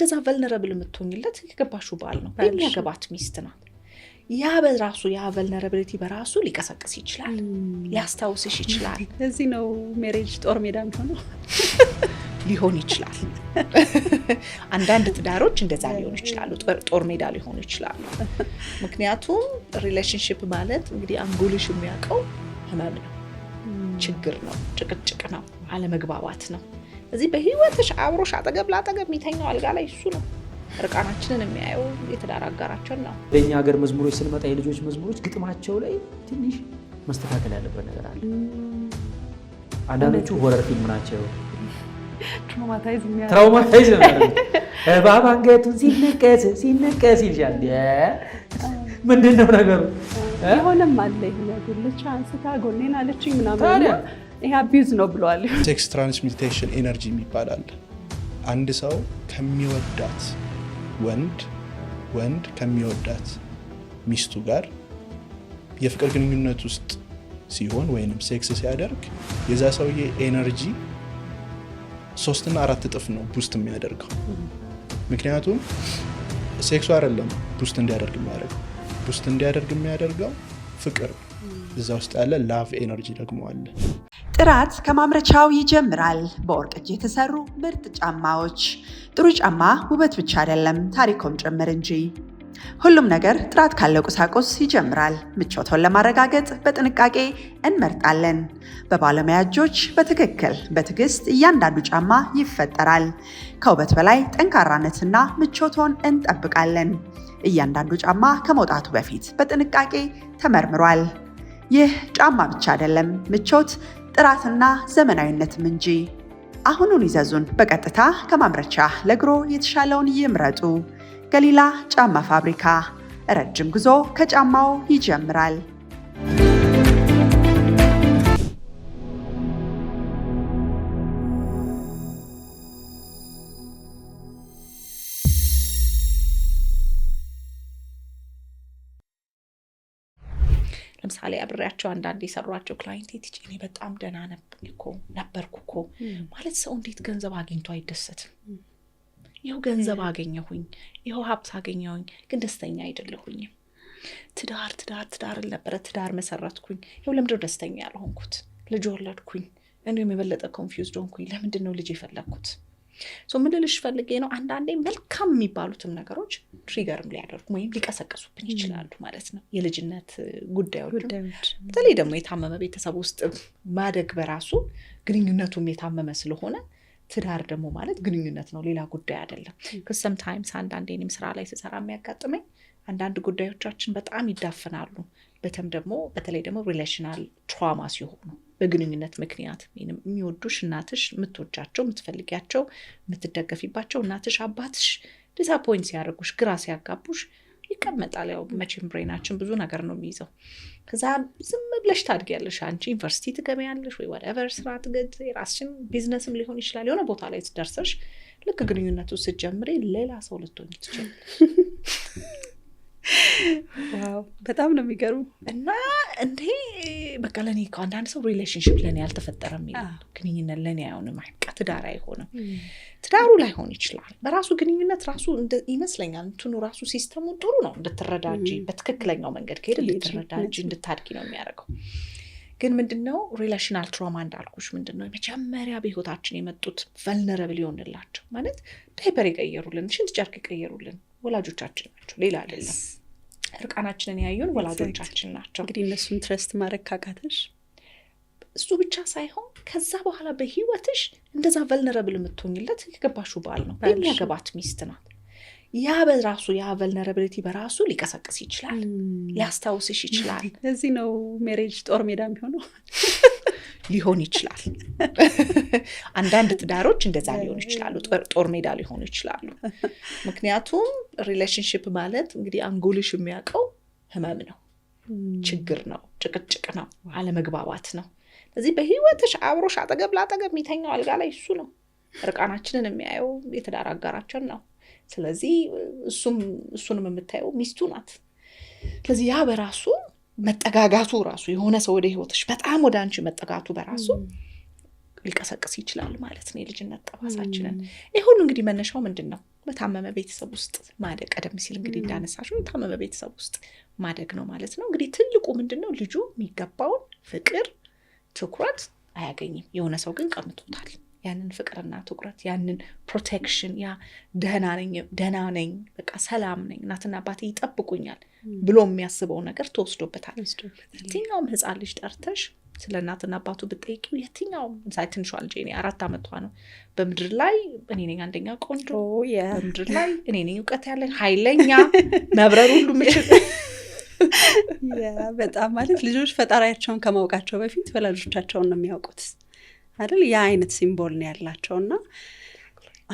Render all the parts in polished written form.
እንደዛ vulnerable የምትሆኝለት የገባሽው ባል ነው የሚያገባት ሚስት ናት ያ በራሱ ያ vulnerability በራሱ ሊቀሰቅስ ይችላል ሊያስታውስሽ ይችላል እዚህ ነው ሜሬጅ ጦር ሜዳ የሚሆነው ሊሆን ይችላል አንዳንድ ትዳሮች እንደዛ ሊሆኑ ይችላሉ ጦር ሜዳ ሊሆኑ ይችላሉ ምክንያቱም ሪሌሽንሺፕ ማለት እንግዲህ አንጎልሽ የሚያቀው ህመም ነው ችግር ነው ጭቅጭቅ ነው አለመግባባት ነው እዚህ በህይወትሽ አብሮሽ አጠገብ ላጠገብ የሚተኛው አልጋ ላይ እሱ ነው ርቃናችንን የሚያየው የትዳር አጋራችን ነው በእኛ ሀገር መዝሙሮች ስንመጣ የልጆች መዝሙሮች ግጥማቸው ላይ ትንሽ መስተካከል ያለበት ነገር አለ አንዳንዶቹ ሆረር ፊልም ናቸው ትራውማታይዝ ማለት እባብ አንገቱን ሲነቀስ ይልሻል ምንድነው ነገሩ የሆነም አለ ይሄ አንስታ ጎኔን አለችኝ ምናምን ይሄ አቢዩዝ ነው ብለዋል ሴክስ ትራንስሚቴሽን ኤነርጂ ይባላል አንድ ሰው ከሚወዳት ወንድ ከሚወዳት ሚስቱ ጋር የፍቅር ግንኙነት ውስጥ ሲሆን ወይንም ሴክስ ሲያደርግ የዛ ሰውዬ ኤነርጂ 3 እና 4 እጥፍ ነው ቡስት የሚያደርገው ምክንያቱም ሴክሱ አይደለም ቡስት እንዲያደርግ የሚያደርገው ፍቅር እዛ ውስጥ ያለ ላቭ ኤነርጂ ደግሞ አለ ጥራት ከማምረቻው ይጀምራል በወርቅ እጅ የተሰሩ ምርጥ ጫማዎች ጥሩ ጫማ ውበት ብቻ አይደለም ታሪኮም ጭምር እንጂ ሁሉም ነገር ጥራት ካለው ቁሳቁስ ይጀምራል ምቾቶን ለማረጋገጥ በጥንቃቄ እንመርጣለን በባለሙያ እጆች በትክክል በትዕግስት እያንዳንዱ ጫማ ይፈጠራል ከውበት በላይ ጠንካራነትና ምቾቶን እንጠብቃለን እያንዳንዱ ጫማ ከመውጣቱ በፊት በጥንቃቄ ተመርምሯል ይህ ጫማ ብቻ አይደለም ምቾት ጥራትና ዘመናዊነትም እንጂ አሁኑን ይዘዙን በቀጥታ ከማምረቻ ለግሮ የተሻለውን ይምረጡ ገሊላ ጫማ ፋብሪካ ረጅም ጉዞ ከጫማው ይጀምራል ለምሳሌ አብሬያቸው አንዳንድ የሰሯቸው ክላይንቴት እኔ በጣም ደህና ነበርኩ ማለት ሰው እንዴት ገንዘብ አግኝቶ አይደሰትም ይሄው ገንዘብ አገኘሁኝ ይሄው ሀብት አገኘሁኝ ግን ደስተኛ አይደለሁኝም ትዳር ነበር ትዳር መሰረትኩኝ ይሄው ለምንድነው ደስተኛ ያልሆንኩት ልጅ ወለድኩኝ እንዴም የበለጠ ኮንፊውዝድ ሆንኩኝ ለምንድነው ልጅ የፈለኩት ምን ልልሽ ፈልጌ ነው አንዳንዴ መልካም የሚባሉትም ነገሮች ትሪገርም ሊያደርጉ ወይም ሊቀሰቀሱብን ይችላሉ ማለት ነው የልጅነት ጉዳዮች በተለይ ደግሞ የታመመ ቤተሰብ ውስጥ ማደግ በራሱ ግንኙነቱም የታመመ ስለሆነ ትዳር ደግሞ ማለት ግንኙነት ነው ሌላ ጉዳይ አይደለም sometimes አንዳንዴንም ስራ ላይ ስሰራ የሚያጋጥመኝ አንዳንድ ጉዳዮቻችን በጣም ይዳፈናሉ በተለይ ደግሞ ሪሌሽናል ትራውማ ሲሆኑ በግንኙነት ምክንያት የሚወዱሽ እናትሽ የምትወጃቸው የምትፈልጊያቸው የምትደገፊባቸው እናትሽ አባትሽ ዲስአፖይንት ሲያደርጉሽ ግራ ሲያጋቡሽ ይቀመጣል ያው መቼም ብሬናችን ብዙ ነገር ነው የሚይዘው ከዛ ዝም ብለሽ ታድጊያለሽ አንቺ ዩኒቨርሲቲ ትገበያለሽ ወይ whatever ስራ ትገድ ራስሽን ቢዝነስም ሊሆን ይችላል የሆነ ቦታ ላይ ትደርሰሽ ልክ ግንኙነቱ ስትጀምሪ ሌላ ሰው ልትሆኚ ትችላለሽ ዋው በጣም ነው የሚገርም እና እንዴ በቃ ለኔ አንዳንድ ሰው ሪሌሽንሺፕ ለኔ ያልተፈጠረም ይላል ግንኙነት ለኔ አይሆንም በቃ ትዳር አይሆንም ትዳሩ ላይሆን ይችላል በራሱ ግንኙነት ራሱ ይመስለኛል እንትኑ ራሱ ሲስተሙ ጥሩ ነው እንድትረዳጂ በትክክለኛው መንገድ ከሄደ እንድትረዳጂ እንድታድጊ ነው የሚያደርገው ግን ምንድነው ሪሌሽናል ትራውማ እንዳልኩሽ ምንድነው መጀመሪያ በህይወታችን የመጡት vulnerable ይሆንላቸው ማለት ዳይፐር ይቀየሩልን ሽንት ጨርቅ ይቀየሩልን ወላጆቻችን ናቸው ሌላ አይደለም ርቃናችንን ያዩን ወላጆቻችን ናቸው እንግዲህ እነሱን ትረስት ማድረግ ካቃተሽ እሱ ብቻ ሳይሆን ከዛ በኋላ በህይወትሽ እንደዛ vulnerable የምትሆኝለት የገባሽው ባል ነው የሚያገባት ሚስት ናት ያ በራሱ ያ vulnerability በራሱ ሊቀሰቅስ ይችላል ሊያስታውስሽ ይችላል እዚህ ነው ሜሬጅ ጦር ሜዳ የሚሆነው ሊሆን ይችላል አንዳንድ ትዳሮች እንደዛ ሊሆኑ ይችላሉ ጦር ሜዳ ሊሆኑ ይችላሉ ምክንያቱም ሪሌሽንሺፕ ማለት እንግዲህ አንጎልሽ የሚያቀው ህመም ነው ችግር ነው ጭቅጭቅ ነው አለመግባባት ነው ስለዚህ በህይወትሽ አብሮሽ አጠገብ ላጠገብ የሚተኛው አልጋ ላይ እሱ ነው ርቃናችንን የሚያየው የትዳር አጋራችን ነው ስለዚህ እሱንም የምታየው ሚስቱ ናት ስለዚህ ያ በራሱ መጠጋጋቱ ራሱ የሆነ ሰው ወደ ህይወትሽ በጣም ወደ አንቺ መጠጋቱ በራሱ ሊቀሰቅስ ይችላል ማለት ነው የልጅነት ጠባሳችንን ይሁን እንግዲህ መነሻው ምንድነው በታመመ ቤተሰብ ውስጥ ማደግ ቀደም ሲል እንግዲህ እንዳነሳሽው የታመመ ቤተሰብ ውስጥ ማደግ ነው ማለት ነው። እንግዲህ ትልቁ ምንድነው ልጁ የሚገባውን ፍቅር ትኩረት አያገኝም። የሆነ ሰው ግን ቀምቶታል ያንን ፍቅርና ትኩረት ያንን ፕሮቴክሽን ያ ደህና ነኝ በቃ ሰላም ነኝ እናትና አባቴ ይጠብቁኛል ብሎ የሚያስበው ነገር ተወስዶበታል። የትኛውም ህፃን ልጅ ጠርተሽ ስለ እናትና አባቱ ብትጠይቂው የትኛውም ትንሿ ልጄ 4 ዓመቷ ነው በምድር ላይ እኔ ነኝ አንደኛ ቆንጆ በምድር ላይ እኔ ነኝ እውቀት ያለኝ ኃይለኛ መብረር ሁሉ ምችል በጣም ማለት ልጆች ፈጣሪያቸውን ከማውቃቸው በፊት ወላጆቻቸውን ነው የሚያውቁት አይደል? ያ አይነት ሲምቦል ነው ያላቸውና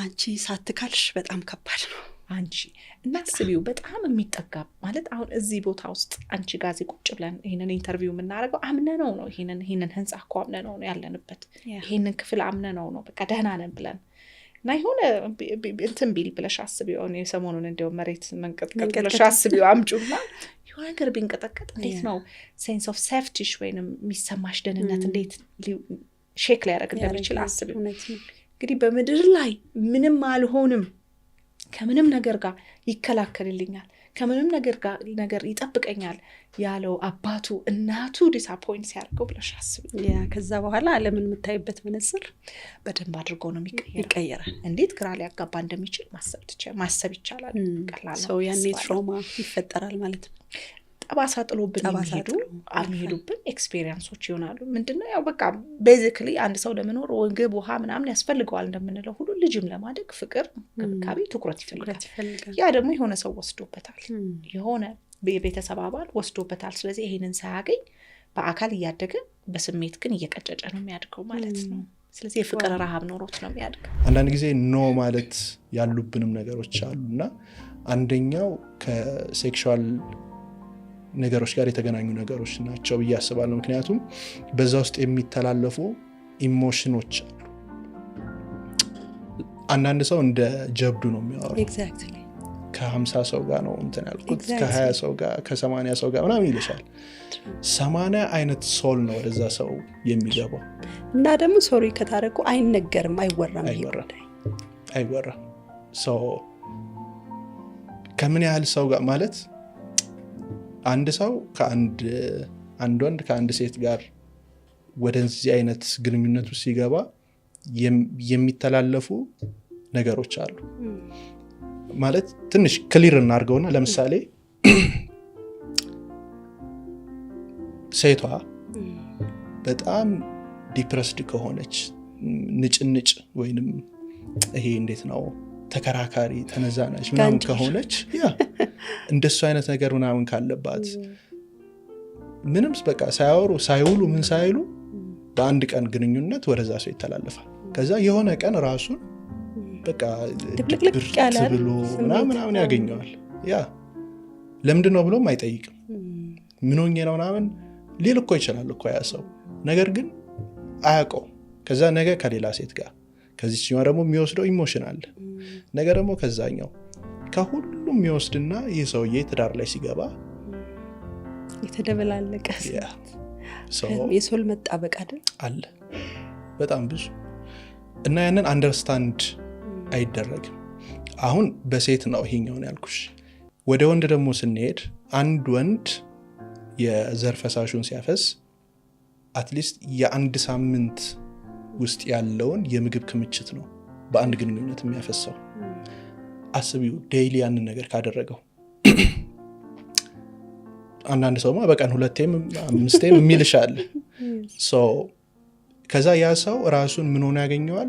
አንቺ ሳትካልሽ በጣም ከባድ ነው። አንቺ እናስቢው በጣም የሚጠጋ ማለት አሁን እዚህ ቦታ ውስጥ አንቺ ጋዜ ቁጭ ብለን ይሄንን ኢንተርቪው የምናደርገው አምነነው ነው ይሄንን ህንጻ እኮ አምነነው ነው ያለንበት ይሄንን ክፍል አምነነው ነው በቃ ደህና ነን ብለን እና የሆነ እንትን ቢል ብለሽ አስቢው ነው የሰሞኑን እንደው መሬት መንቀጥቀጥ ብለሽ አስቢው አምጪውና የሆነ ነገር ቢንቀጠቀጥ እንዴት ነው ሴንስ ኦፍ ሴፍቲሽ ወይንም የሚሰማሽ ደህንነት እንዴት ሼክ ሊያደርግ እንደሚችል አስቢው። እንግዲህ በምድር ላይ ምንም አልሆንም ከምንም ነገር ጋር ይከላከልልኛል ከምንም ነገር ይጠብቀኛል ያለው አባቱ እናቱ ዲስአፖይንት ሲያደርገው ብለሽ አስቢው። ከዛ በኋላ ዓለምን የምታይበት መነጽር በደንብ አድርጎ ነው ይቀየራል። እንዴት ግራ ሊያጋባ እንደሚችል ማሰብ ይቻላል። ቀላል ነው። ሰው ያኔ ትራውማ ይፈጠራል ማለት ነው። ጠባሳ ጥሎብን የሚሄዱብን ኤክስፔሪንሶች ይሆናሉ። ምንድነው ያው በቃ ቤዚክሊ አንድ ሰው ለመኖር ምግብ ውሃ ምናምን ያስፈልገዋል እንደምንለው ሁሉ ልጅም ለማደግ ፍቅር እንክብካቤ ትኩረት ይፈልጋል። ያ ደግሞ የሆነ ሰው ወስዶበታል የሆነ የቤተሰብ አባል ወስዶበታል። ስለዚህ ይሄንን ሳያገኝ በአካል እያደገ በስሜት ግን እየቀጨጨ ነው የሚያድገው ማለት ነው። ስለዚህ የፍቅር ረሃብ ኖሮት ነው የሚያድገው። አንዳንድ ጊዜ ኖ ማለት ያሉብንም ነገሮች አሉና አንደኛው ከሴክሹዋል ነገሮች ጋር የተገናኙ ነገሮች ናቸው ብዬ አስባለሁ። ምክንያቱም በዛ ውስጥ የሚተላለፉ ኢሞሽኖች አሉ። አንዳንድ ሰው እንደ ጀብዱ ነው የሚያወራው። ኤግዛክትሊ ከ50 ሰው ጋር ነው እንትን ያልኩት ከ20 ሰው ጋር ከ80 ሰው ጋር ምናምን ይልሻል። 80 አይነት ሶል ነው ወደዛ ሰው የሚገባው እና ደግሞ ሶሪ ከታረቁ አይነገርም አይወራም። ሰው ከምን ያህል ሰው ጋር ማለት አንድ ሰው ከአንድ ወንድ ከአንድ ሴት ጋር ወደዚህ አይነት ግንኙነት ውስጥ ሲገባ የሚተላለፉ ነገሮች አሉ። ማለት ትንሽ ክሊር እናድርገውና ለምሳሌ ሴቷ በጣም ዲፕረስድ ከሆነች ንጭንጭ ወይንም ይሄ እንዴት ነው ተከራካሪ ተነዛናች ምናምን ከሆነች እንደሱ አይነት ነገር ምናምን ካለባት ምንም በቃ ሳያወሩ ሳይውሉ ምን ሳይሉ በአንድ ቀን ግንኙነት ወደዛ ሰው ይተላለፋል። ከዛ የሆነ ቀን ራሱን በቃ ድብልቅ ብሎ ምናምን ያገኘዋል። ለምንድን ነው ብሎም አይጠይቅም። ምን ሆኜ ነው ምናምን ሊል እኮ ይችላል እኮ ያ ሰው፣ ነገር ግን አያውቀው። ከዛ ነገ ከሌላ ሴት ጋር ከዚህኛው ደግሞ የሚወስደው ኢሞሽን አለ። ነገ ደግሞ ከዛኛው ከሁሉም የሚወስድና ይህ ሰውዬ ትዳር ላይ ሲገባ የተደበላለቀ የሶል መጣበቅ አይደል አለ በጣም ብዙ እና ያንን አንደርስታንድ አይደረግም። አሁን በሴት ነው ይሄኛውን ያልኩሽ። ወደ ወንድ ደግሞ ስንሄድ አንድ ወንድ የዘር ፈሳሹን ሲያፈስ አትሊስት የአንድ ሳምንት ውስጥ ያለውን የምግብ ክምችት ነው በአንድ ግንኙነት የሚያፈሰው። አስቢው ዴይሊ ያንን ነገር ካደረገው። አንዳንድ ሰውማ በቀን 2ቴም 5ቴም የሚልሻል። ከዛ ያ ሰው ራሱን ምን ሆነ ያገኘዋል?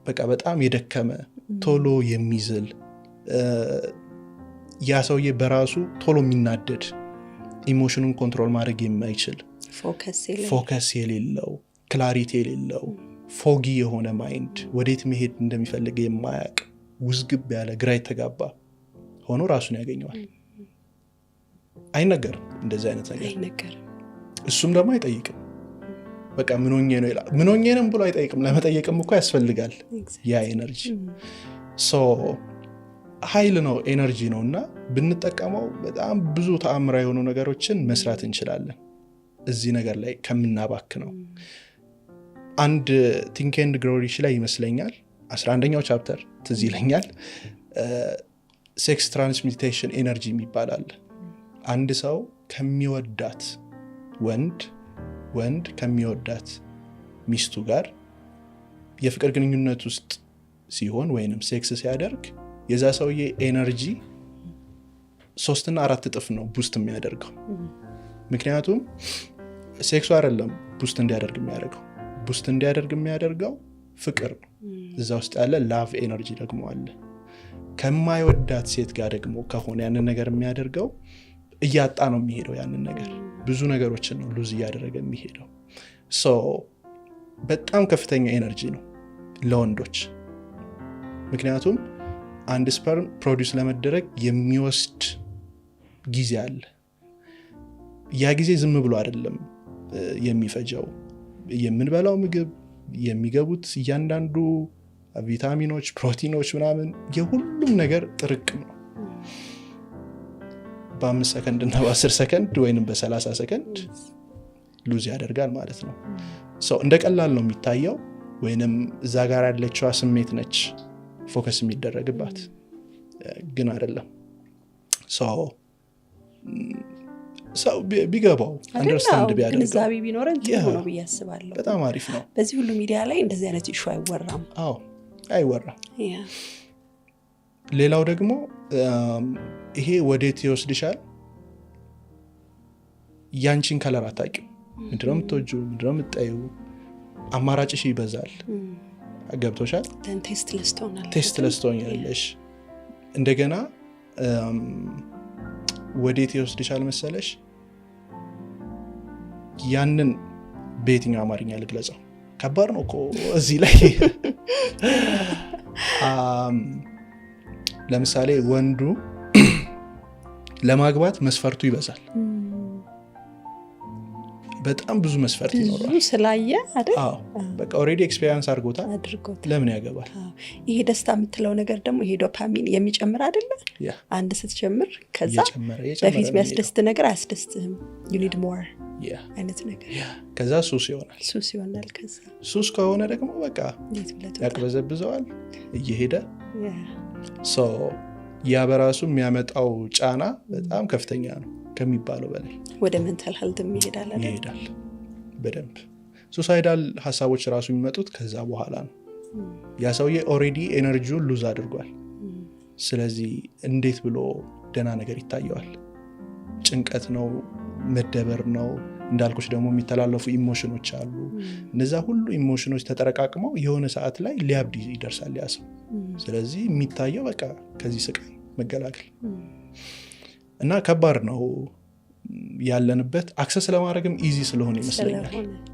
በቃ በጣም የደከመ ቶሎ የሚዝል ያ ሰውዬ በራሱ ቶሎ የሚናደድ ኢሞሽኑን ኮንትሮል ማድረግ የማይችል ፎከስ የሌለው ክላሪቲ የሌለው ፎጊ የሆነ ማይንድ ወዴት መሄድ እንደሚፈልግ የማያውቅ ውዝግብ ያለ ግራ የተጋባ ሆኖ ራሱን ያገኘዋል። አይነገርም እንደዚህ አይነት ነገር። እሱም ደግሞ አይጠይቅም። በቃ ምን ሆኜ ነው ይላል። ምን ሆኜ ነው ብሎ አይጠይቅም። ለመጠየቅም እኮ ያስፈልጋል ያ ኤነርጂ። ኃይል ነው ኤነርጂ ነው እና ብንጠቀመው በጣም ብዙ ተአምራ የሆኑ ነገሮችን መስራት እንችላለን እዚህ ነገር ላይ ከምናባክ ነው። አንድ ቲንክ ኤንድ ግሮው ሪሰርች ላይ ይመስለኛል 11ኛው ቻፕተር ትዝ ይለኛል ሴክስ ትራንስሚቴሽን ኤነርጂ የሚባላል አንድ ሰው ከሚወዳት ወንድ ከሚወዳት ሚስቱ ጋር የፍቅር ግንኙነት ውስጥ ሲሆን ወይንም ሴክስ ሲያደርግ የዛ ሰውዬ ኤነርጂ 3 እና 4 እጥፍ ነው ቡስት የሚያደርገው ምክንያቱም ሴክሱ አይደለም ቡስት እንዲያደርግ የሚያደርገው ፍቅር ነው እዛ ውስጥ ያለ ላቭ ኤነርጂ ደግሞ አለ ከማይወዳት ሴት ጋር ደግሞ ከሆነ ያንን ነገር የሚያደርገው እያጣ ነው የሚሄደው ያንን ነገር ብዙ ነገሮችን ነው ሉዝ እያደረገ የሚሄደው ሶ በጣም ከፍተኛ ኤነርጂ ነው ለወንዶች ምክንያቱም አንድ ስፐርም ፕሮዲዩስ ለመደረግ የሚወስድ ጊዜ አለ ያ ጊዜ ዝም ብሎ አይደለም የሚፈጀው የምንበላው ምግብ የሚገቡት እያንዳንዱ ቪታሚኖች ፕሮቲኖች ምናምን የሁሉም ነገር ጥርቅም ነው በ5 ሰከንድ እና በ10 ሰከንድ ወይንም በ30 ሰከንድ ሉዝ ያደርጋል ማለት ነው ሰው እንደቀላል ነው የሚታየው ወይንም እዛ ጋር ያለችዋ ስሜት ነች ፎከስ የሚደረግባት ግን አይደለም ሰው ቢገባው አንደርስታንድ ቢያደርገው ግንዛቤ ቢኖረን ጥሩ ነው ብዬ አስባለሁ በጣም አሪፍ ነው በዚህ ሁሉ ሚዲያ ላይ እንደዚህ አይነት ኢሹ አይወራም አይወራም ሌላው ደግሞ ይሄ ወዴት ይወስድሻል ያንቺን ከለር አታውቂው ምንድነው የምትወጂው ምንድነው የምትጠይው አማራጭሽ ይበዛል ገብቶሻል ቴስትለስ ትሆኛለሽ እንደገና ወዴት ይወስድሻል መሰለሽ ያንን በየትኛው አማርኛ ልግለጸው ከባድ ነው እኮ እዚህ ላይ ለምሳሌ ወንዱ ለማግባት መስፈርቱ ይበዛል በጣም ብዙ መስፈርት ይኖራል ብዙ ስላየ አይደል በቃ ኦሬዲ ኤክስፒሪየንስ አድርጎታል ለምን ያገባል ይሄ ደስታ የምትለው ነገር ደግሞ ይሄ ዶፓሚን የሚጨምር አይደለ አንድ ስትጀምር ከዛ በፊት የሚያስደስት ነገር አያስደስትህም you need more አይነት ነገር ከዛ ሱስ ይሆናል ከዛ ሱስ ከሆነ ደግሞ በቃ ያቅበዘብዘዋል እየሄደ ያ በራሱ የሚያመጣው ጫና በጣም ከፍተኛ ነው ከሚባለው በላይ ወደ ሜንታል ሄልት ይሄዳል በደንብ ሱሳይዳል ሐሳቦች ራሱ የሚመጡት ከዛ በኋላ ነው ያ ሰውዬ ኦሬዲ ኤነርጂውን ሉዝ አድርጓል ስለዚህ እንዴት ብሎ ደና ነገር ይታየዋል ጭንቀት ነው መደበር ነው እንዳልኩሽ ደግሞ የሚተላለፉ ኢሞሽኖች አሉ እነዛ ሁሉ ኢሞሽኖች ተጠረቃቅመው የሆነ ሰዓት ላይ ሊያብድ ይደርሳል ያ ሰው ስለዚህ የሚታየው በቃ ከዚህ ስቃይ መገላገል እና ከባድ ነው ያለንበት አክሰስ ለማድረግም ኢዚ ስለሆነ ይመስለኛል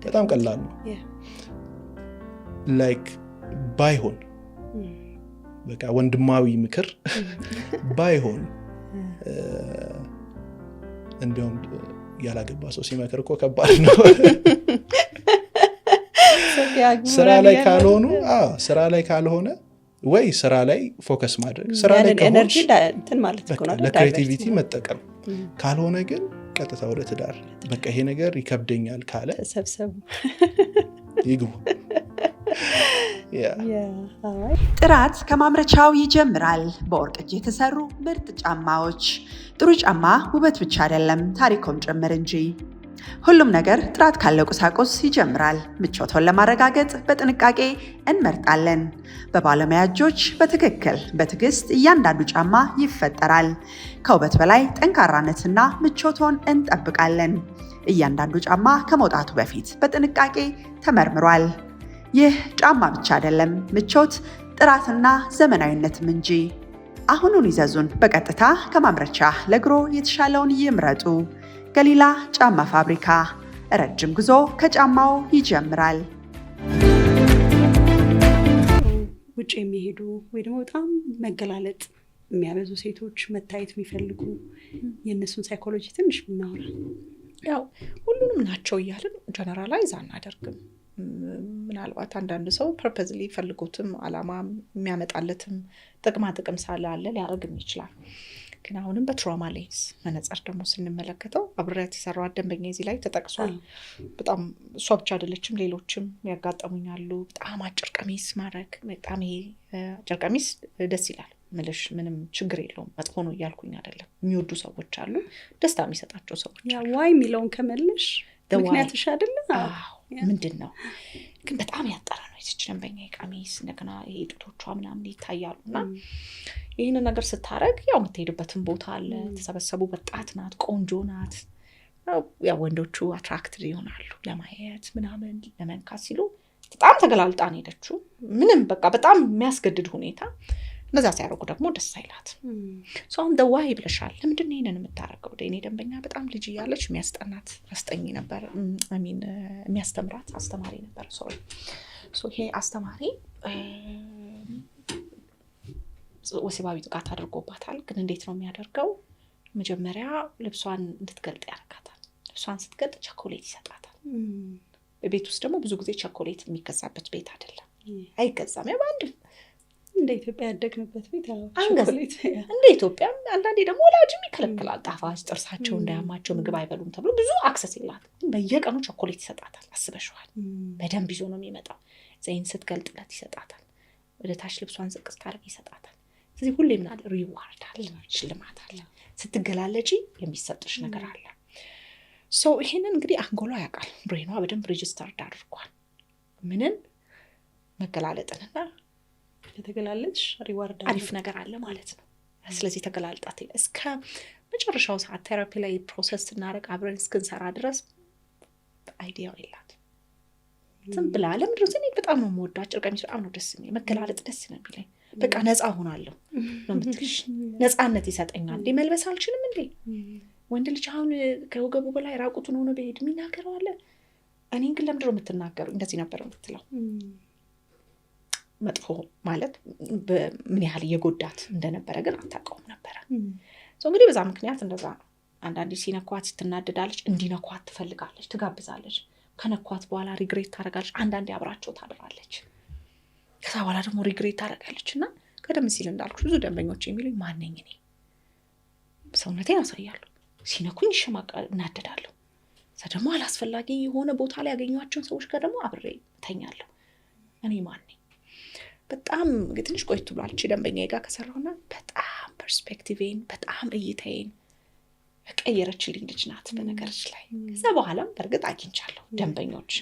በጣም ቀላል ነው ላይክ ባይሆን በቃ ወንድማዊ ምክር ባይሆን እንደውም ያላገባ ሰው ሲመክር እኮ ከባድ ነው ስራ ላይ ካልሆነ ወይ ስራ ላይ ፎከስ ማድረግ ስራ ላይ ኤነርጂ እንትን ማለት ነው ለክሬቲቪቲ መጠቀም ካልሆነ ግን ቀጥታ ወደ ትዳር በቃ ይሄ ነገር ይከብደኛል ካለ ተሰብሰቡ ይግቡ ጥራት ከማምረቻው ይጀምራል በወርቅ እጅ የተሰሩ ምርጥ ጫማዎች ጥሩ ጫማ ውበት ብቻ አይደለም ታሪኮም ጭምር እንጂ ሁሉም ነገር ጥራት ካለው ቁሳቁስ ይጀምራል ምቾትን ለማረጋገጥ በጥንቃቄ እንመርጣለን በባለሙያ እጆች በትክክል በትዕግስት እያንዳንዱ ጫማ ይፈጠራል ከውበት በላይ ጠንካራነትና ምቾትን እንጠብቃለን እያንዳንዱ ጫማ ከመውጣቱ በፊት በጥንቃቄ ተመርምሯል ይህ ጫማ ብቻ አይደለም ምቾት ጥራትና ዘመናዊነትም እንጂ አሁኑን ይዘዙን በቀጥታ ከማምረቻ ለግሮ የተሻለውን ይምረጡ ገሊላ ጫማ ፋብሪካ ረጅም ጉዞ ከጫማው ይጀምራል ውጭ የሚሄዱ ወይ ደግሞ በጣም መገላለጥ የሚያበዙ ሴቶች መታየት የሚፈልጉ የእነሱን ሳይኮሎጂ ትንሽ ብናወራ ያው ሁሉንም ናቸው እያልን ጀነራላይዝ አናደርግም ምናልባት አንዳንድ ሰው ፐርፐዝሊ ፈልጎትም አላማ የሚያመጣለትም ጥቅማ ጥቅም ሳለ አለ ሊያደርግም ይችላል ግን አሁንም በትራውማ ሌንስ መነጽር ደግሞ ስንመለከተው አብሬያት የሰራኋት ደንበኛ እዚህ ላይ ተጠቅሷል። በጣም እሷ ብቻ አይደለችም፣ ሌሎችም ያጋጠሙኛሉ። በጣም አጭር ቀሚስ ማድረግ በጣም ይሄ አጭር ቀሚስ ደስ ይላል ምልሽ ምንም ችግር የለውም መጥፎ ነው እያልኩኝ አይደለም። የሚወዱ ሰዎች አሉ፣ ደስታ የሚሰጣቸው ሰዎች ያ ዋይ የሚለውን ከመለሽ ምክንያትሽ አይደለም ምንድን ነው ግን በጣም ያጠረ ነው የዚች ደንበኛ ቀሚስ እንደገና ይሄ ጡቶቿ ምናምን ይታያሉ እና ይህንን ነገር ስታረግ ያው የምትሄድበትን ቦታ አለ፣ ተሰበሰቡ ወጣት ናት፣ ቆንጆ ናት፣ ያው ወንዶቹ አትራክትድ ይሆናሉ ለማየት ምናምን ለመንካት ሲሉ በጣም ተገላልጣን ሄደችው። ምንም በቃ በጣም የሚያስገድድ ሁኔታ እነዛ ሲያደርጉ ደግሞ ደስ አይላት። አሁን ደዋይ ብለሻል፣ ለምንድን ነው ይሄንን የምታደርገው? እኔ ደንበኛ በጣም ልጅ እያለች የሚያስጠናት አስጠኝ ነበር፣ የሚያስተምራት አስተማሪ ነበር። ይሄ አስተማሪ ወሲባዊ ጥቃት አድርጎባታል። ግን እንዴት ነው የሚያደርገው? መጀመሪያ ልብሷን እንድትገልጥ ያደርጋታል። ልብሷን ስትገልጥ ቸኮሌት ይሰጣታል። በቤት ውስጥ ደግሞ ብዙ ጊዜ ቸኮሌት የሚገዛበት ቤት አይደለም፣ አይገዛም። ያው አንድ እንደ ኢትዮጵያ ያደግንበት ቤት ቸኮሌት እንደ ኢትዮጵያ አንዳንዴ ደግሞ ወላጅም ይከለክላል። ጣፋጭ ጥርሳቸው እንዳያማቸው ምግብ አይበሉም ተብሎ ብዙ አክሰስ የላትም። በየቀኑ ቸኮሌት ይሰጣታል። አስበሽዋል? በደንብ ይዞ ነው የሚመጣው። ዘይን ስትገልጥለት ይሰጣታል። ወደ ታች ልብሷን ዝቅ ስታደርግ ይሰጣታል። ስለዚህ ሁሌ ምን አለ ሪዋርድ አለ፣ ሽልማት አለ። ስትገላለጪ የሚሰጥሽ ነገር አለ። ይሄንን እንግዲህ አንጎሏ ያውቃል። ብሬኗ በደንብ ሬጅስተርድ አድርጓል። ምንን መገላለጥንና የተገላለጥሽ ሪዋርድ አሪፍ ነገር አለ ማለት ነው። ስለዚህ ተገላልጣት እስከ መጨረሻው ሰዓት ቴራፒ ላይ ፕሮሰስ ስናደርግ አብረን እስክንሰራ ድረስ አይዲያው የላት። ዝም ብላ ለምንድን ነው እኔ በጣም ነው የምወደው አጭር ቀሚስ በጣም ነው ደስ የሚለኝ፣ መገላለጥ ደስ ነው የሚለኝ፣ በቃ ነፃ ሆናለሁ ነው የምትልሽ። ነፃነት ይሰጠኛል። እንዴ መልበስ አልችልም እንዴ? ወንድ ልጅ አሁን ከወገቡ በላይ ራቁቱን ሆኖ በሄድ የሚናገረው አለ። እኔን ግን ለምንድን ነው የምትናገሩ? እንደዚህ ነበር የምትለው። መጥፎ ማለት ምን ያህል እየጎዳት እንደነበረ ግን አታውቀውም ነበረ። እንግዲህ በዛ ምክንያት እንደዛ ነው። አንዳንዴ ሲነኳት ትናደዳለች፣ እንዲነኳት ትፈልጋለች፣ ትጋብዛለች። ከነኳት በኋላ ሪግሬት ታደርጋለች። አንዳንዴ አብራቸው ታድራለች። ከዛ በኋላ ደግሞ ሪግሬት ታደርጋለች። እና ቀደም ሲል እንዳልኩሽ ብዙ ደንበኞች የሚሉኝ ማነኝ እኔ ሰውነቴን ያሳያሉ፣ ሲነኩኝ ይሸማቃል፣ እናደዳለሁ። እዛ ደግሞ አላስፈላጊ የሆነ ቦታ ላይ ያገኟቸውን ሰዎች ጋር ደግሞ አብሬ እተኛለሁ። እኔ ማነኝ? በጣም ትንሽ ቆይቶ ብሏል ደንበኛ ጋር ከሰራሁና በጣም ፐርስፔክቲቬን በጣም እይታዬን ቀየረችልኝ ልጅ ናት በነገርሽ ላይ። ከዛ በኋላም በእርግጥ አግኝቻለሁ ደንበኞች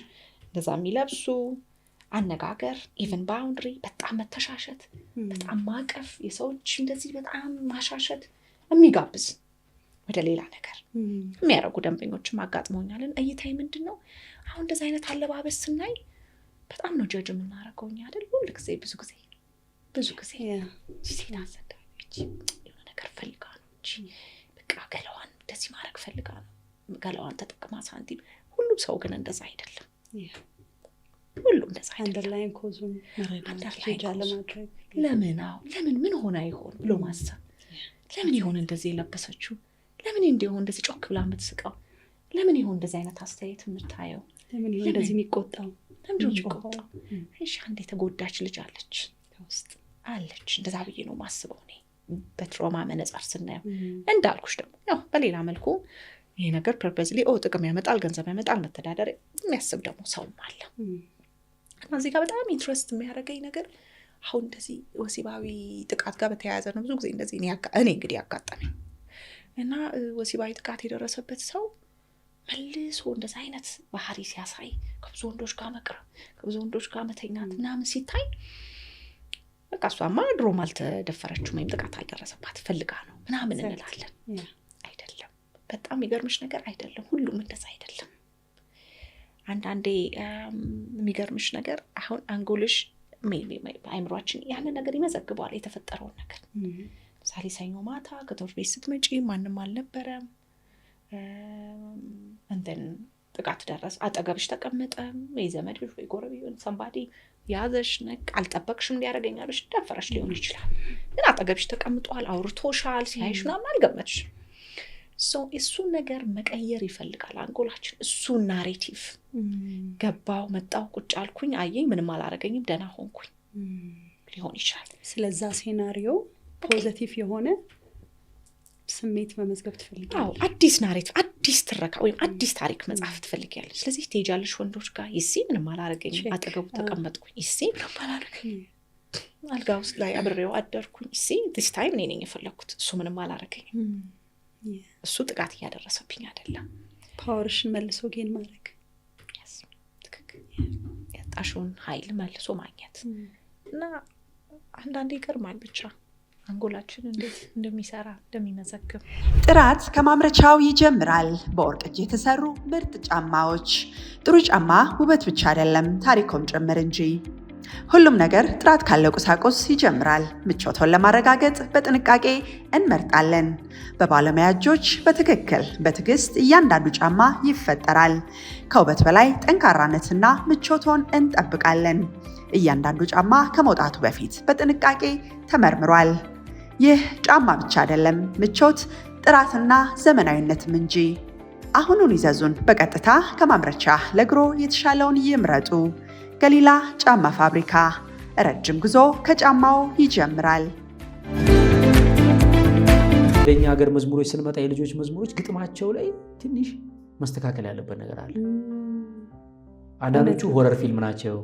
እንደዛ የሚለብሱ አነጋገር፣ ኢቨን ባውንድሪ፣ በጣም መተሻሸት፣ በጣም ማቀፍ፣ የሰዎች እንደዚህ በጣም ማሻሸት የሚጋብዝ ወደ ሌላ ነገር የሚያደርጉ ደንበኞችም አጋጥመውኛልን። እይታዬ ምንድን ነው አሁን እንደዚህ አይነት አለባበስ ስናይ በጣም ነው ጀጅ የምናደርገው እኛ አይደል? ሁሉ ጊዜ ብዙ ጊዜ ሴት አዘንዳች የሆነ ነገር ፈልጋ ነው እንጂ በቃ ገላዋን እንደዚህ ማድረግ ፈልጋ ነው፣ ገላዋን ተጠቅማ ሳንቲም። ሁሉም ሰው ግን እንደዛ አይደለም። ሁሉም እንደዛ አይደለም። አንደርላይን ኮዙን ለማድረግ ለምን ምን ሆና ይሆን ብሎ ማሰብ። ለምን ይሆን እንደዚህ የለበሰችው? ለምን እንዲሆን እንደዚህ ጮክ ብላ የምትስቀው? ለምን ይሆን እንደዚህ አይነት አስተያየት የምታየው? ለምን ይሆን እንደዚህ የሚቆጣው? እሺ አንድ የተጎዳች ልጅ አለች ውስጥ አለች። እንደዛ ብዬ ነው ማስበው እኔ በትራውማ መነጽር ስናየው። እንዳልኩሽ ደግሞ ያው በሌላ መልኩ ይሄ ነገር ፐርፐዝሊ ጥቅም ያመጣል፣ ገንዘብ ያመጣል፣ መተዳደር የሚያስብ ደግሞ ሰውም አለ። እና እዚህ ጋር በጣም ኢንትረስት የሚያደርገኝ ነገር አሁን እንደዚህ ወሲባዊ ጥቃት ጋር በተያያዘ ነው። ብዙ ጊዜ እንደዚህ እኔ እንግዲህ ያጋጠመኝ እና ወሲባዊ ጥቃት የደረሰበት ሰው መልሶ እንደዛ አይነት ባህሪ ሲያሳይ ከብዙ ወንዶች ጋር መቅረብ፣ ከብዙ ወንዶች ጋር መተኛት ምናምን ሲታይ በቃ እሷማ ድሮም አልተደፈረችም ወይም ጥቃት አልደረሰባት ፈልጋ ነው ምናምን እንላለን። አይደለም። በጣም የሚገርምሽ ነገር አይደለም፣ ሁሉም እንደዛ አይደለም። አንዳንዴ የሚገርምሽ ነገር አሁን አንጎልሽ አይምሯችን ያንን ነገር ይመዘግበዋል፣ የተፈጠረውን ነገር። ምሳሌ ሰኞ ማታ ከትምህርት ቤት ስትመጪ ማንም አልነበረም፣ እንትን ጥቃት ደረስ፣ አጠገብሽ ተቀመጠ የዘመድሽ ወይ ጎረቤት ሰንባዲ ያዘሽ፣ አልጠበቅሽም እንዲያደርገኛለሽ፣ ደፈረሽ ሊሆን ይችላል። ግን አጠገብሽ ተቀምጧል፣ አውርቶሻል፣ ሲያይሽ ምናምን አልገመትሽም። እሱን ነገር መቀየር ይፈልጋል አንጎላችን። እሱን ናሬቲቭ ገባው፣ መጣው፣ ቁጭ አልኩኝ፣ አየኝ፣ ምንም አላረገኝም፣ ደህና ሆንኩኝ ሊሆን ይችላል። ስለዛ ሴናሪዮ ፖዘቲቭ የሆነ ስሜት መመዝገብ ትፈልጊያለሽ? አዲስ ናሬት፣ አዲስ ትረካ ወይም አዲስ ታሪክ መጽሐፍ ትፈልጊያለሽ። ስለዚህ ትሄጃለሽ ወንዶች ጋር። ይሴ ምንም አላረገኝም፣ አጠገቡ ተቀመጥኩኝ፣ ይሴ ምንም አላረገኝም፣ አልጋ ውስጥ ላይ አብሬው አደርኩኝ፣ ይሴ ዲስ ታይም እኔ ነኝ የፈለኩት፣ እሱ ምንም አላረገኝም። እሱ ጥቃት እያደረሰብኝ አይደለም። ፓወርሽን መልሶ ጌን ማድረግ፣ ትክክል፣ ያጣሽውን ኃይል መልሶ ማግኘት እና አንዳንዴ ይገርማል ብቻ አንጎላችን እንዴት እንደሚሰራ እንደሚመዘግብ። ጥራት ከማምረቻው ይጀምራል። በወርቅ እጅ የተሰሩ ምርጥ ጫማዎች። ጥሩ ጫማ ውበት ብቻ አይደለም ታሪኮም ጭምር እንጂ። ሁሉም ነገር ጥራት ካለው ቁሳቁስ ይጀምራል። ምቾቶን ለማረጋገጥ በጥንቃቄ እንመርጣለን። በባለሙያ እጆች በትክክል በትዕግስት እያንዳንዱ ጫማ ይፈጠራል። ከውበት በላይ ጠንካራነትና ምቾቶን እንጠብቃለን። እያንዳንዱ ጫማ ከመውጣቱ በፊት በጥንቃቄ ተመርምሯል። ይህ ጫማ ብቻ አይደለም፣ ምቾት፣ ጥራትና ዘመናዊነትም እንጂ። አሁኑን ይዘዙን። በቀጥታ ከማምረቻ ለእግሮ የተሻለውን ይምረጡ። ገሊላ ጫማ ፋብሪካ። ረጅም ጉዞ ከጫማው ይጀምራል። ወደኛ ሀገር መዝሙሮች ስንመጣ የልጆች መዝሙሮች ግጥማቸው ላይ ትንሽ መስተካከል ያለበት ነገር አለ። አንዳንዶቹ ሆረር ፊልም ናቸው።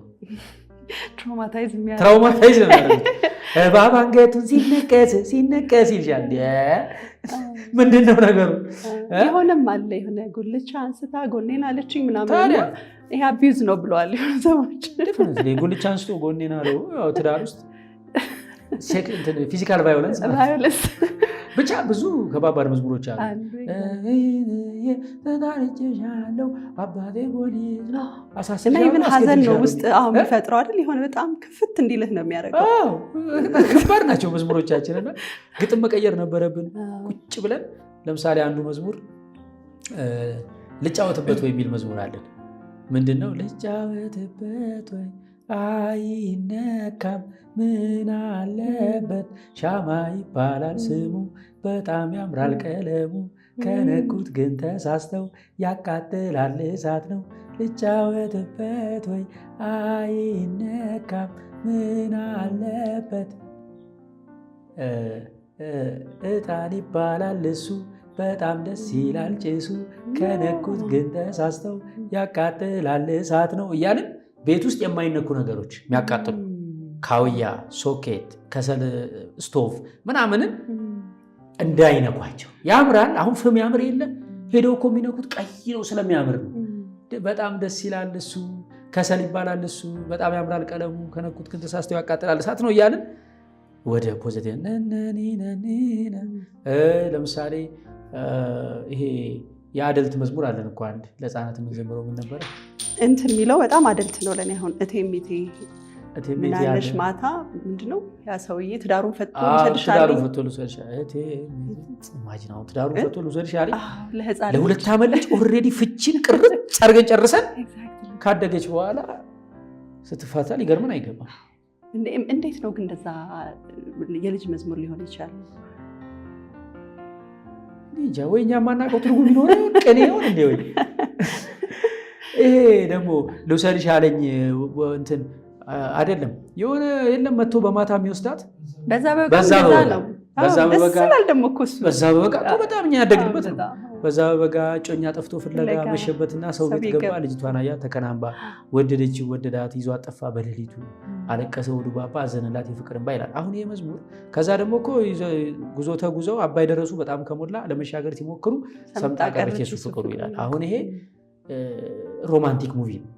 ትራውማታይዝ የሚያደርጉት እባብ አንገቱን ሲነቀስ ይልሻል። ምንድን ነው ነገሩ? የሆነም አለ የሆነ ጉልቻ አንስታ ጎኔን አለችኝ ምናምን፣ ይሄ አቢዩዝ ነው ብለዋል የሆነ ሰዎች። ጉልቻ አንስቶ ጎኔን አለው ትዳር ውስጥ ፊዚካል ቫዮለንስ ብቻ ብዙ ከባባድ መዝሙሮች አሉ። ተዳርቼሻለሁ አባቴ ጎኔን እና ይህን ሀዘን ነው ውስጥ የሚፈጥረው አይደል? የሆነ በጣም ክፍት እንዲልህ ነው የሚያደርገው። ከባድ ናቸው መዝሙሮቻችን እና ግጥም መቀየር ነበረብን ቁጭ ብለን። ለምሳሌ አንዱ መዝሙር ልጫወትበት ወይ የሚል መዝሙር አለን። ምንድን ነው ልጫወትበት ወይ አይነካም ምን አለበት ሻማ ይባላል ስሙ በጣም ያምራል ቀለሙ ከነኩት ግን ተሳስተው ያቃጥላል እሳት ነው ልጫወትበት ወይ አይነካም ምን አለበት እጣን ይባላል እሱ በጣም ደስ ይላል ጭሱ ከነኩት ግን ተሳስተው ያቃጥላል እሳት ነው እያልን ቤት ውስጥ የማይነኩ ነገሮች የሚያቃጥሉ ካውያ፣ ሶኬት፣ ከሰል ስቶቭ ምናምንን እንዳይነኳቸው ያምራል። አሁን ፍም ያምር የለም ሄደው እኮ የሚነኩት ቀይ ነው ስለሚያምር ነው። በጣም ደስ ይላል እሱ ከሰል ይባላል እሱ በጣም ያምራል ቀለሙ ከነኩት ግን ተሳስተው ያቃጥላል እሳት ነው እያልን ወደ ፖዚቲቭ ለምሳሌ ይሄ የአደልት መዝሙር አለን እኮ አንድ ለህፃናት የምንዘምረው ምን ነበረ እንትን የሚለው በጣም አደልት ነው ለእኔ። አሁን እቴሜቴ ምናለሽ ማታ ምንድነው ያ ሰውዬ ትዳሩን ፈቶ ልውሰድሻል ለሁለት ዓመት ልጅ ኦልሬዲ ፍቺን ቅርጽ አድርገን ጨርሰን ካደገች በኋላ ስትፋታ ሊገርመን አይገባም። እንዴት ነው ግን እንደዛ የልጅ መዝሙር ሊሆን ይችላል? እንጃ ወይ እኛ ማናውቀው ትርጉም ቢኖር ቅኔ ይሆን እንዴ? ወይ ይሄ ደግሞ ልውሰድሽ አለኝ እንትን አይደለም የሆነ የለም መጥቶ በማታ የሚወስዳት በዛ በበጋ በጣም እኛ ያደግንበት ነው። በዛ በበጋ ጮኛ ጠፍቶ ፍለጋ መሸበትና ሰው ቤት ገባ ልጅቷን አያ ተከናንባ ወደደች ወደዳት ይዟት ጠፋ በሌሊቱ አለቀሰ ወዱ ባባ አዘነላት የፍቅር እንባ ይላል። አሁን ይሄ መዝሙር ከዛ ደግሞ እኮ ጉዞ ተጉዘው አባይ ደረሱ በጣም ከሞላ ለመሻገር ሲሞክሩ ሰምጣ ቀረች የሱ ፍቅሩ ይላል። አሁን ይሄ ሮማንቲክ ሙቪ ነው።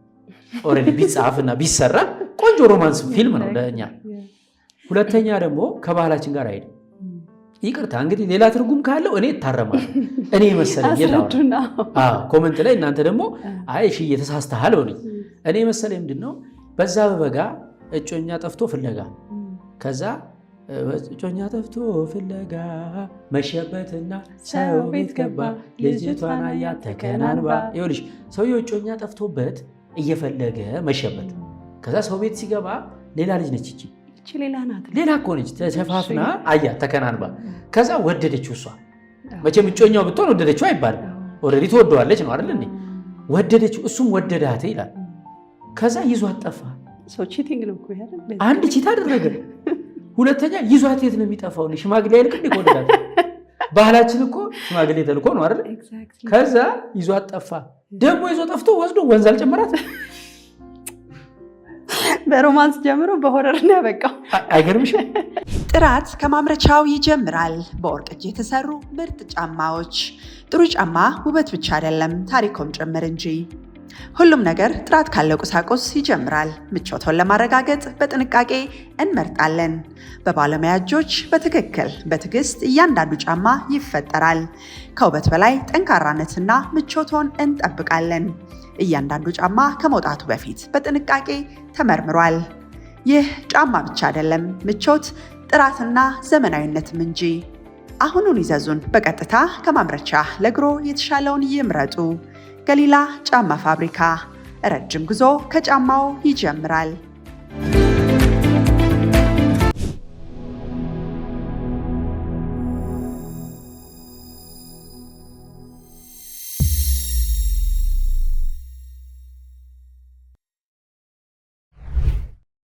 ኦልሬዲ ቢጻፍና ቢሰራ ቆንጆ ሮማንስ ፊልም ነው ለእኛ። ሁለተኛ ደግሞ ከባህላችን ጋር አይደለም። ይቅርታ እንግዲህ ሌላ ትርጉም ካለው እኔ እታረማለሁ። እኔ መሰለኝ ኮመንት ላይ እናንተ ደግሞ አይ እሺ እየተሳስተሃል በሉኝ። እኔ መሰለኝ ምንድነው በዛ በበጋ እጮኛ ጠፍቶ ፍለጋ ከዛ እጮኛ ጠፍቶ ፍለጋ መሸበትና ሰው ቤት ገባ ልጅቷን አያት ተከናንባ። ይኸውልሽ ሰውየው እጮኛ ጠፍቶበት እየፈለገ መሸበት ከዛ ሰው ቤት ሲገባ ሌላ ልጅ ነች እቺ ሌላ እኮ ነች ተሸፋፍና አያት ተከናንባ። ከዛ ወደደችው እሷ መቼም እጮኛው ብትሆን ወደደችው አይባልም። ኦልሬዲ ትወደዋለች ነው አይደል እንዴ? ወደደችው እሱም ወደዳት ይላል። ከዛ ይዟት ጠፋ። አንድ ቺት አደረገ። ሁለተኛ ይዟት የት ነው የሚጠፋው? ሽማግሌ አይልቅ እንዴ ወደዳት ባህላችን እኮ ሽማግሌ ተልኮ ነው አይደል? ከዛ ይዟት ጠፋ። ደግሞ ይዞ ጠፍቶ ወስዶ ወንዝ አልጨመራት። በሮማንስ ጀምሮ በሆረር ነው ያበቃው። አይገርምሽም? ጥራት ከማምረቻው ይጀምራል። በወርቅ እጅ የተሰሩ ምርጥ ጫማዎች። ጥሩ ጫማ ውበት ብቻ አይደለም ታሪኮም ጭምር እንጂ። ሁሉም ነገር ጥራት ካለው ቁሳቁስ ይጀምራል። ምቾቶን ለማረጋገጥ በጥንቃቄ እንመርጣለን። በባለሙያ እጆች በትክክል በትዕግስት እያንዳንዱ ጫማ ይፈጠራል። ከውበት በላይ ጠንካራነትና ምቾቶን እንጠብቃለን። እያንዳንዱ ጫማ ከመውጣቱ በፊት በጥንቃቄ ተመርምሯል። ይህ ጫማ ብቻ አይደለም፣ ምቾት፣ ጥራትና ዘመናዊነትም እንጂ። አሁኑን ይዘዙን። በቀጥታ ከማምረቻ ለእግሮ የተሻለውን ይምረጡ። ገሊላ ጫማ ፋብሪካ። ረጅም ጉዞ ከጫማው ይጀምራል።